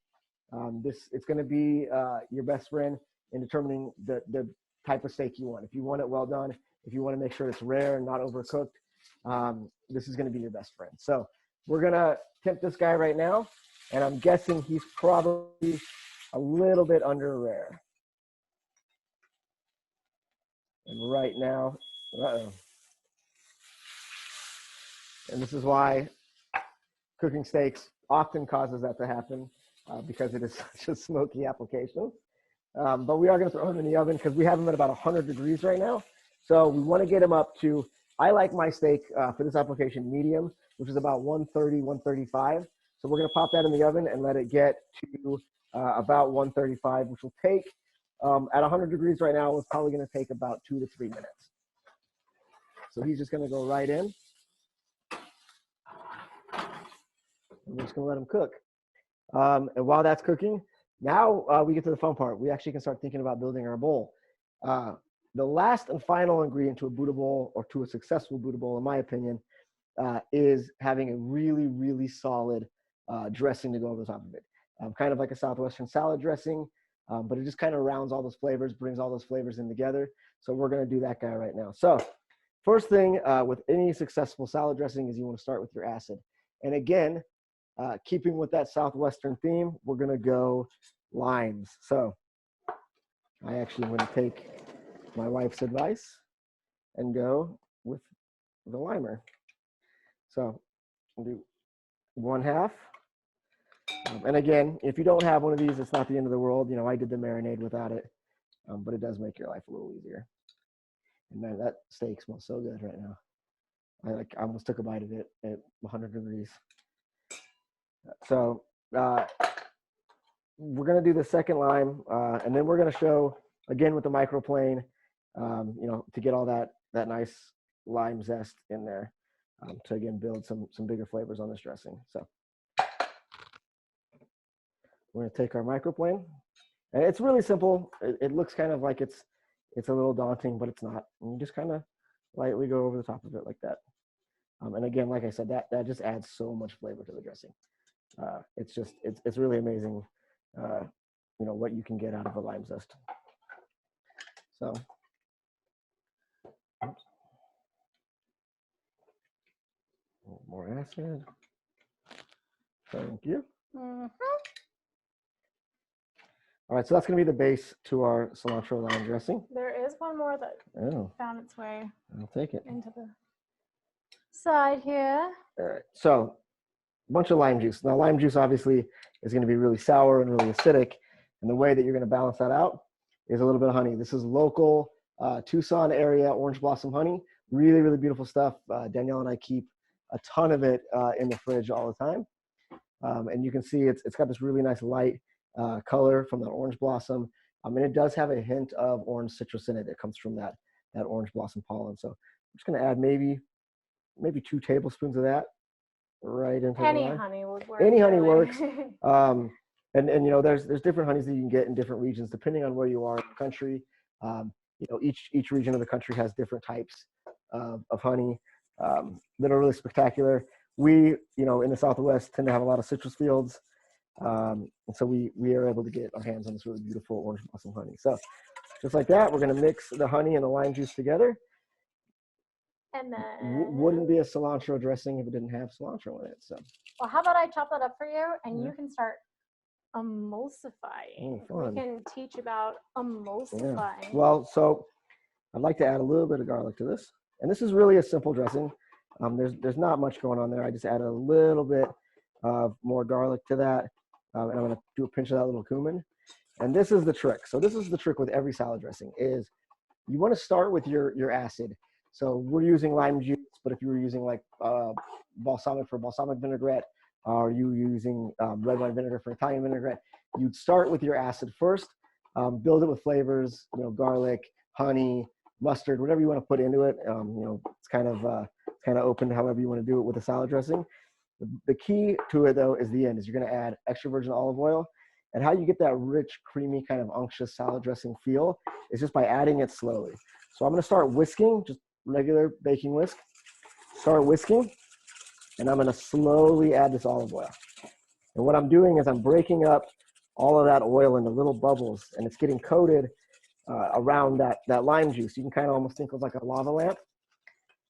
It's going to be your best friend in determining the type of steak you want. If you want it well done, if you want to make sure it's rare and not overcooked, this is going to be your best friend. So we're going to tempt this guy right now, and I'm guessing he's probably a little bit under rare. And right now, and this is why cooking steaks often causes that to happen because it is such a smoky application. But we are going to throw them in the oven because we have them at about 100 degrees right now. So we want to get them up to, I like my steak for this application medium, which is about 130, 135. So we're going to pop that in the oven and let it get to about 135, which will take, at 100 degrees right now, it's probably going to take about 2 to 3 minutes. So he's just going to go right in. And we're just going to let him cook. And while that's cooking, now we get to the fun part. We actually can start thinking about building our bowl. The last and final ingredient to a Buddha bowl, or to a successful Buddha bowl, in my opinion, is having a really, really solid dressing to go over the top of it. Kind of like a Southwestern salad dressing, but it just kind of rounds all those flavors, brings all those flavors in together. So we're going to do that guy right now. So first thing with any successful salad dressing is you want to start with your acid. And again, keeping with that Southwestern theme, we're going to go limes. So I actually want to take my wife's advice and go with the limer. So I'll do 1/2. And again, if you don't have one of these, it's not the end of the world. I did the marinade without it, but it does make your life a little easier. And man, that steak smells so good right now. I almost took a bite of it at 100 degrees. So we're going to do the second lime, and then we're going to show, again with the microplane, to get all that nice lime zest in there to, again, build some bigger flavors on this dressing. So we're going to take our microplane, and it's really simple. It looks kind of like it's a little daunting, but it's not. And you just kind of lightly go over the top of it like that. And again, like I said, that just adds so much flavor to the dressing. It's really amazing, what you can get out of a lime zest. So, more acid. Thank you. Mhm. All right, so that's going to be the base to our cilantro lime dressing. There is one more that found its way I'll take it. into the side here. All right, so a bunch of lime juice. Now, lime juice obviously is going to be really sour and really acidic, and the way that you're going to balance that out is a little bit of honey. This is local Tucson area orange blossom honey. Really, really beautiful stuff. Danielle and I keep a ton of it in the fridge all the time, and you can see it's got this really nice light color from that orange blossom, and it does have a hint of orange citrus in it that comes from that orange blossom pollen. So I'm just going to add maybe 2 tablespoons of that right into Any the lime. honey would work. Any honey really. works. And you know, there's different honeys that you can get in different regions depending on where you are in the country. You know, each region of the country has different types of honey that are really spectacular. We, you know, in the Southwest tend to have a lot of citrus fields. And so we are able to get our hands on this really beautiful orange blossom honey. So just like that, we're going to mix the honey and the lime juice together. And then Wouldn't be a cilantro dressing if it didn't have cilantro in it. So well, how about I chop that up for you and you can start emulsifying. Fun. We can teach about emulsifying. Yeah. Well, so I'd like to add a little bit of garlic to this. And this is really a simple dressing. There's not much going on there. I just added a little bit of more garlic to that. And I'm going to do a pinch of that little cumin. And this is the trick. So this is the trick with every salad dressing is you want to start with your acid. So we're using lime juice, but if you were using like balsamic for balsamic vinaigrette, or you using red wine vinegar for Italian vinaigrette, you'd start with your acid first, build it with flavors, you know, garlic, honey, mustard, whatever you want to put into it. You know, it's kind of open to however you want to do it with a salad dressing. The key to it though is the end. Is you're going to add extra virgin olive oil, and how you get that rich, creamy, kind of unctuous salad dressing feel is just by adding it slowly. So I'm going to start whisking, just regular baking whisk. Start whisking, and I'm going to slowly add this olive oil. And what I'm doing is I'm breaking up all of that oil into little bubbles, and it's getting coated around that lime juice. You can kind of almost think of like a lava lamp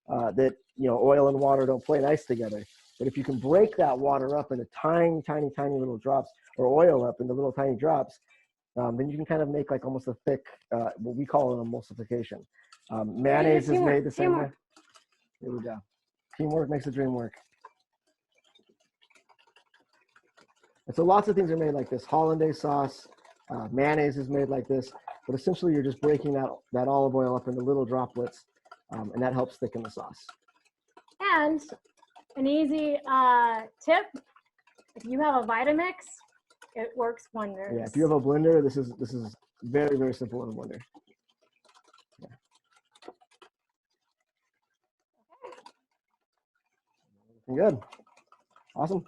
that, you know, oil and water don't play nice together. But if you can break that water up into tiny, tiny, tiny little drops, or oil up into little tiny drops, then you can kind of make like almost a thick, what we call an emulsification. Mayonnaise is made the same way. Here we go. Teamwork makes the dream work. And so lots of things are made like this. Hollandaise sauce, mayonnaise is made like this. But essentially, you're just breaking that olive oil up into little droplets, and that helps thicken the sauce. And an easy tip, if you have a Vitamix, it works wonders. Yeah, if you have a blender, this is very, very simple in a blender. Yeah. Looking good. Awesome.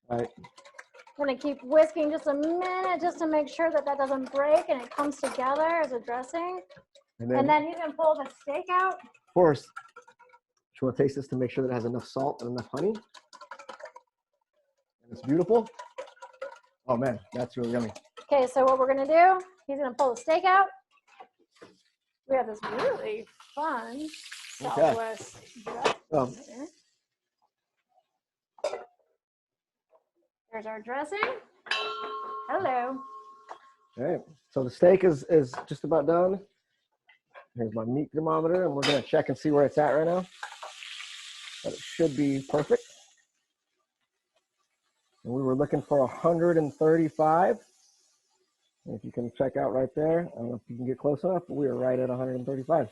All right. I'm going to keep whisking just a minute just to make sure that doesn't break and it comes together as a dressing. And then you can pull the steak out. Of course, you want to taste this to make sure that it has enough salt and enough honey. And it's beautiful. Oh man, that's really yummy. Okay, so what we're going to do, he's going to pull the steak out. We have this really fun Southwest dressing here. There's our dressing. Hello. All right, so the steak is just about done. Here's my meat thermometer, and we're going to check and see where it's at right now. But it should be perfect. And we were looking for 135. And if you can check out right there, I don't know if you can get close enough, but we are right at 135.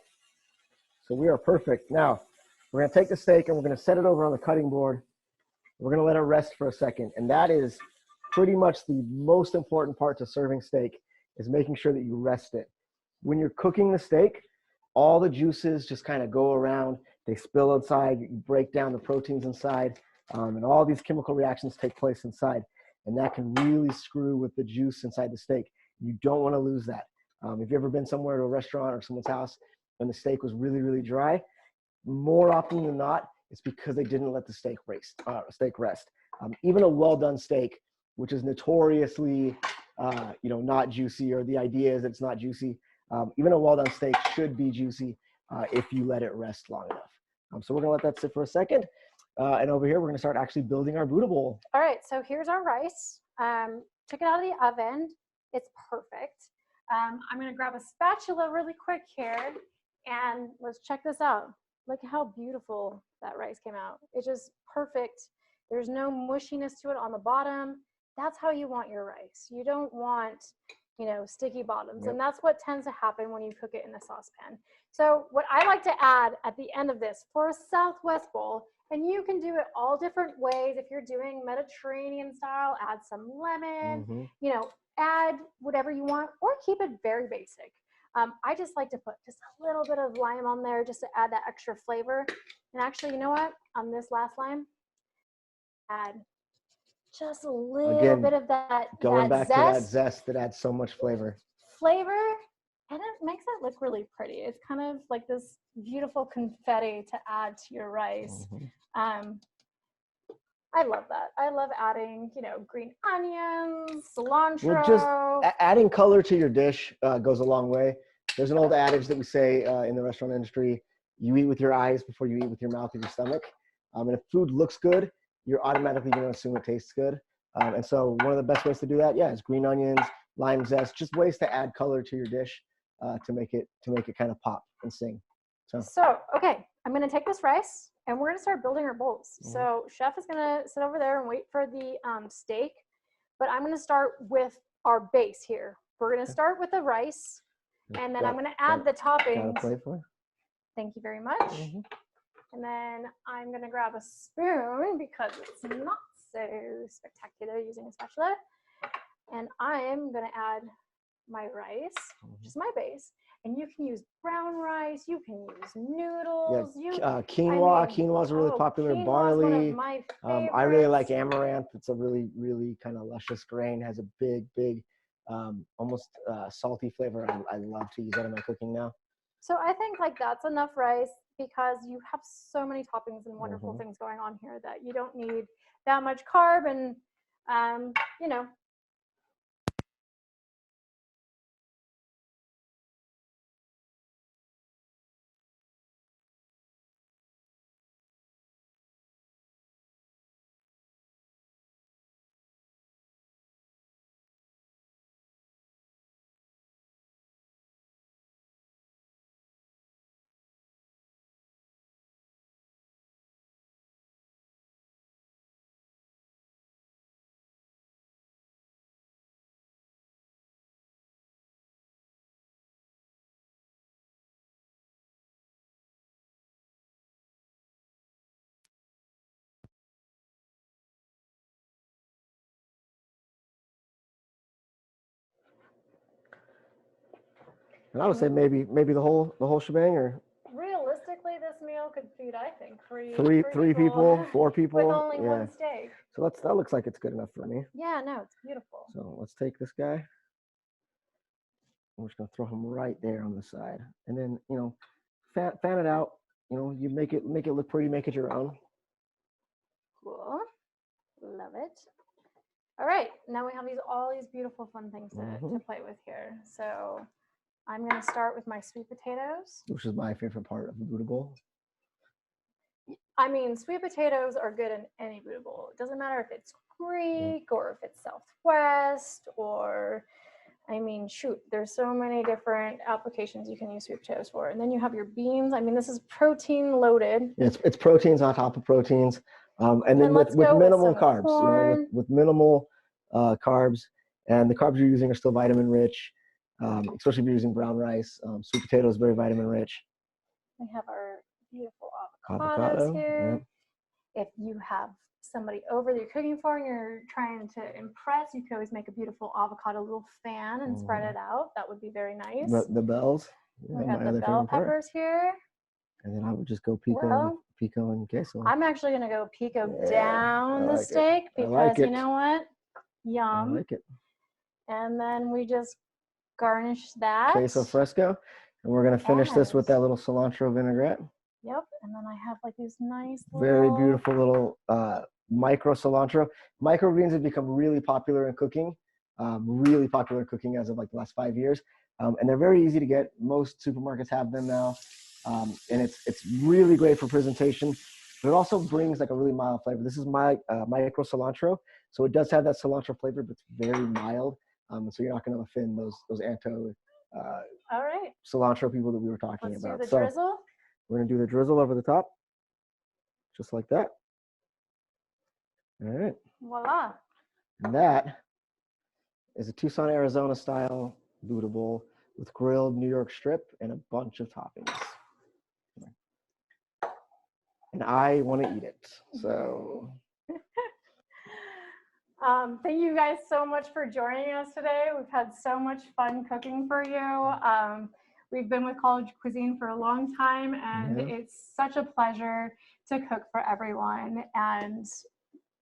So we are perfect. Now, we're going to take the steak and we're going to set it over on the cutting board. We're going to let it rest for a second. And that is pretty much the most important part to serving steak, is making sure that you rest it. When you're cooking the steak, all the juices just kind of go around. They spill outside. You break down the proteins inside. And all these chemical reactions take place inside. And that can really screw with the juice inside the steak. You don't want to lose that. If you've ever been somewhere to a restaurant or someone's house and the steak was really, really dry, more often than not, it's because they didn't let the steak rest. Even a well-done steak, which is notoriously, not juicy, or the idea is it's not juicy. Even a well-done steak should be juicy if you let it rest long enough. So we're gonna let that sit for a second. And over here, we're going to start actually building our Buddha bowl. All right, so here's our rice. Took it out of the oven. It's perfect. I'm going to grab a spatula really quick here, and let's check this out. Look how beautiful that rice came out. It's just perfect. There's no mushiness to it on the bottom. That's how you want your rice. You don't want, you know, sticky bottoms. Yep. And that's what tends to happen when you cook it in a saucepan. So what I like to add at the end of this for a Southwest bowl, and you can do it all different ways. If you're doing Mediterranean style, add some lemon, you know, add whatever you want, or keep it very basic. I just like to put just a little bit of lime on there just to add that extra flavor. And actually, you know what? On this last lime, add just a little bit of that Going back zest, to that zest that adds so much flavor. And it makes it look really pretty. It's kind of like this beautiful confetti to add to your rice. I love that. I love adding, you know, green onions, cilantro. Well, just adding color to your dish goes a long way. There's an old adage that we say in the restaurant industry: you eat with your eyes before you eat with your mouth or your stomach. And if food looks good, you're automatically going to assume it tastes good. And so one of the best ways to do that, is green onions, lime zest, just ways to add color to your dish to make it kind of pop and sing. So okay, I'm going to take this rice and we're going to start building our bowls. So Chef is going to sit over there and wait for the steak, but I'm going to start with our base here. We're going to start with the rice, and then I'm going to add the toppings. Got a plate for you? Thank you very much. And then I'm going to grab a spoon because it's not so spectacular using a spatula. And I'm going to add my rice, which is my base. And you can use brown rice, you can use noodles. Quinoa is a really popular. Barley. One of my favorites. I really like amaranth. It's a really, really kind of luscious grain. Has a big, almost salty flavor. I love to use that in my cooking now. So I think like that's enough rice because you have so many toppings and wonderful things going on here that you don't need that much carb and, you know. And I would say maybe the whole shebang, or Realistically, this meal could feed, I think, three people, 4 people. With only one steak. So that looks like it's good enough for me. Yeah, no, it's beautiful. So let's take this guy. I'm just gonna throw him right there on the side, and then fan it out. You make it look pretty, make it your own. Cool, love it. All right, now we have all these beautiful fun things to play with here. So I'm gonna start with my sweet potatoes, which is my favorite part of the Buddha bowl. I mean, sweet potatoes are good in any Buddha bowl. It doesn't matter if it's Greek or if it's Southwest or, I mean, shoot, there's so many different applications you can use sweet potatoes for. And then you have your beans. I mean, this is protein loaded. Yeah, it's proteins on top of proteins. And then with minimal carbs, with minimal carbs. And the carbs you're using are still vitamin rich, especially if you're using brown rice. Sweet potato is very vitamin rich. We have our beautiful avocados here. Yeah. If you have somebody over that you're cooking for and you're trying to impress, you can always make a beautiful avocado little fan and spread it out. That would be very nice. The bells. We got the bell peppers here. And then I would just go pico and queso. I'm actually going to go pico down the steak because you know what? Yum. I like it. And then we just garnish that. Queso Fresco. And we're going to finish this with that little cilantro vinaigrette. Yep. And then I have like these nice very beautiful little micro cilantro. Microgreens have become really popular in cooking. As of like the last 5 years. And they're very easy to get. Most supermarkets have them now. And it's really great for presentation. But it also brings like a really mild flavor. This is my micro cilantro, so it does have that cilantro flavor, but it's very mild. So you're not going to offend those anto All right. cilantro people that we were talking Let's about. do the So drizzle. we're going to do the drizzle over the top, just like that. All right. Voila. And that is a Tucson, Arizona style Buddha bowl with grilled New York strip and a bunch of toppings. And I want to eat it. So thank you guys so much for joining us today. We've had so much fun cooking for you. We've been with College Cuisine for a long time, and it's such a pleasure to cook for everyone. And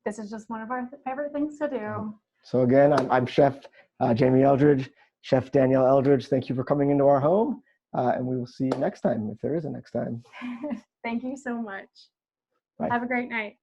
this is just one of our favorite things to do. So again, I'm Chef Jamie Eldridge, Chef Danielle Eldridge. Thank you for coming into our home, and we will see you next time, if there is a next time. Thank you so much. Bye. Have a great night.